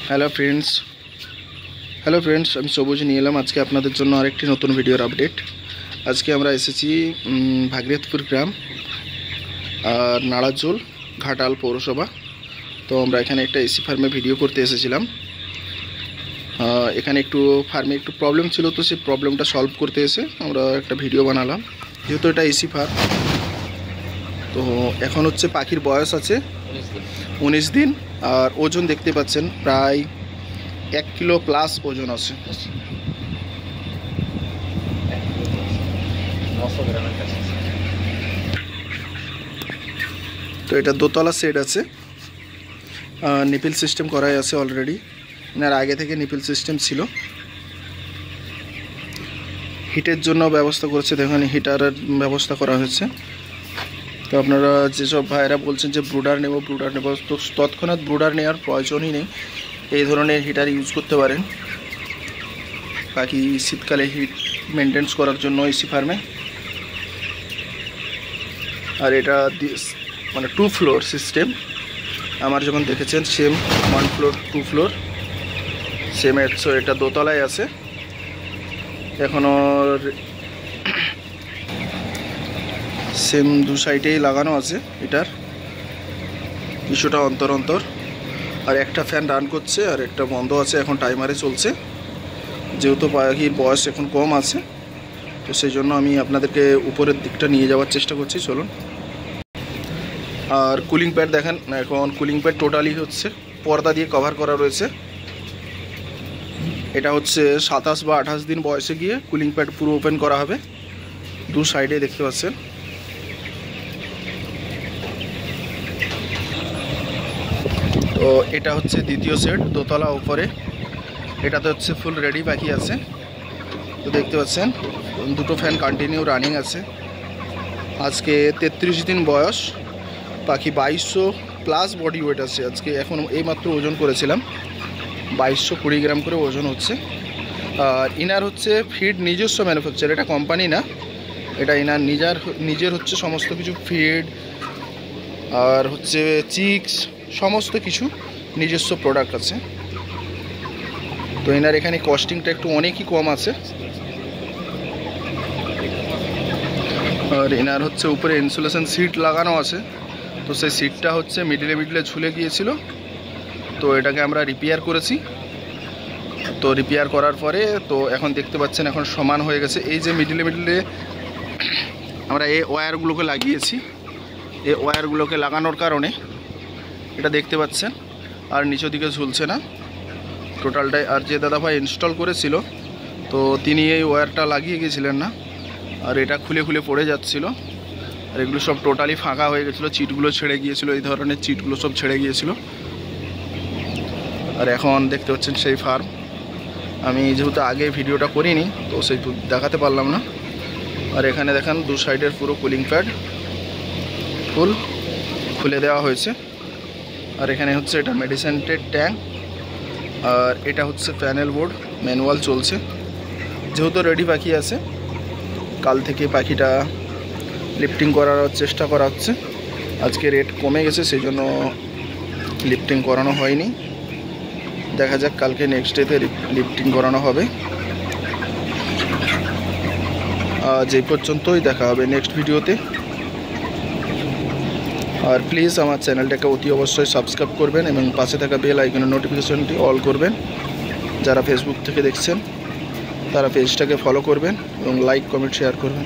Hello friends, আমি সবুজ নিয়ে এলাম আজকে আপনাদের জন্য আরেকটি নতুন ভিডিওর আপডেট। আজকে আমরা এসেছি ভাগীরথপুর গ্রাম আর নাড়াজোল ঘাটাল পৌরসভা। তো আমরা এখানে একটা এসি ফার্মে ভিডিও করতে এসেছিলাম। এখানে ফার্মে একটু প্রবলেম ছিল, তো সেই প্রবলেমটা সলভ করতে এসে আমরা একটা ভিডিও বানালাম। যেহেতু এটা এসি ফার্ম, তো এখন হচ্ছে পাখির বয়স আছে 19 দিন আর ওজন দেখতে পাচ্ছেন প্রায় 1 কিলো প্লাস ওজন আছে। তো এটা দোতলা সেট আছে, নিপিল সিস্টেম করাই আছে অলরেডি। এনার আগে থেকে নিপিল সিস্টেম ছিল। হিটের জন্য ব্যবস্থা করেছে, দেখুন হিটারের ব্যবস্থা করা হয়েছে। তো আপনারা যেসব ভাইরা বলছেন যে ব্রুডার নেব, তো তৎক্ষণাৎ ব্রুডার নেওয়ার প্রয়োজনই নেই। এই ধরনের হিটার ইউজ করতে পারেন পাখি শীতকালে হিট মেনটেন্স করার জন্য এসি ফার্মে। আর এটা মানে 2 ফ্লোর সিস্টেম। আমার যখন দেখেছেন সেম 1 ফ্লোর 2 ফ্লোর সেম। এটা দোতলায় আছে। এখনও সেম 2 সাইডেই লাগানো আছে এটার, কিছুটা অন্তর আর একটা ফ্যান রান করছে আর একটা বন্ধ আছে, এখন টাইমারে চলছে। যেহেতু পাখির বয়স এখন কম আছে, তো সেই জন্য আমি আপনাদেরকে উপরের দিকটা নিয়ে যাওয়ার চেষ্টা করছি, চলুন। আর কুলিং প্যাড দেখেন, এখন কুলিং প্যাড টোটালি হচ্ছে পর্দা দিয়ে কভার করা রয়েছে। এটা হচ্ছে 27 বা 28 দিন বয়সে গিয়ে কুলিং প্যাড পুরো ওপেন করা হবে। 2 সাইডে দেখতে পাচ্ছেন। তো এটা হচ্ছে দ্বিতীয় সেট, দোতলা উপরে। এটাতে হচ্ছে ফুল রেডি পাখি আছে। তো দেখতে পাচ্ছেন 2টো ফ্যান কন্টিনিউ রানিং আছে। আজকে 33 দিন বয়স, পাখি 2200 প্লাস বডি ওয়েট আছে আজকে। এখন এইমাত্র ওজন করেছিলাম, 2220 গ্রাম করে ওজন হচ্ছে। আর ইনার হচ্ছে ফিড নিজস্ব ম্যানুফ্যাকচার, এটা কোম্পানি না, এটা ইনার নিজের হচ্ছে সমস্ত কিছু ফিড আর হচ্ছে চিক্স, সমস্ত কিছু নিজস্ব প্রোডাক্ট আছে। তো এনার এখানে কস্টিংটা একটু অনেকই কম আছে। আর এনার হচ্ছে উপরে ইনসুলেশন সিট লাগানো আছে। তো সেই সিটটা হচ্ছে মিডলে ঝুলে গিয়েছিল, তো এটাকে আমরা রিপেয়ার করেছি। তো রিপেয়ার করার পরে তো এখন দেখতে পাচ্ছেন এখন সমান হয়ে গেছে। এই যে মিডলে আমরা এই ওয়্যারগুলোকে লাগিয়েছি, এই ওয়্যারগুলোকে লাগানোর কারণে এটা দেখতে পাচ্ছেন আর নিচের দিকে ঝুলছে না টোটালটাই। আর যে দাদাভাই ইনস্টল করেছিল, তো তিনি এই ওয়্যারটা লাগিয়ে গিয়েছিলেন না, আর এটা খুলে পড়ে যাচ্ছিল। আর এগুলো সব টোটালি ফাঁকা হয়ে গেছিলো, চিটগুলো ছেড়ে গিয়েছিলো, এই ধরনের চিটগুলো সব ছেড়ে গিয়েছিলো। আর এখন দেখতে পাচ্ছেন সেই ফার্ম। আমি যেহেতু আগে ভিডিওটা করিনি, তো সেই দেখাতে পারলাম না। আর এখানে দেখেন 2 সাইডের পুরো কুলিং প্যাড ফুল খুলে দেওয়া হয়েছে। আর এখানে হচ্ছে এটা মেডিসিনের ট্যাঙ্ক, আর এটা হচ্ছে প্যানেল বোর্ড, ম্যানুয়াল চলছে। যেহেতু রেডি পাখি আছে, কাল থেকে পাখিটা লিফটিং করার চেষ্টা করা হচ্ছে। আজকে রেট কমে গেছে, সেই জন্য লিফটিং করানো হয়নি। দেখা যাক কালকে নেক্সট ডেতে লিফটিং করানো হবে। যে পর্যন্তই, দেখা হবে নেক্সট ভিডিওতে। আর প্লিজ আমার চ্যানেলটাকে অতি অবশ্যই সাবস্ক্রাইব করবেন এবং পাশে থাকা বেল আইকনের নোটিফিকেশনটি অল করবেন। যারা ফেসবুক থেকে দেখছেন তারা পেজটাকে ফলো করবেন এবং লাইক কমেন্ট শেয়ার করবেন।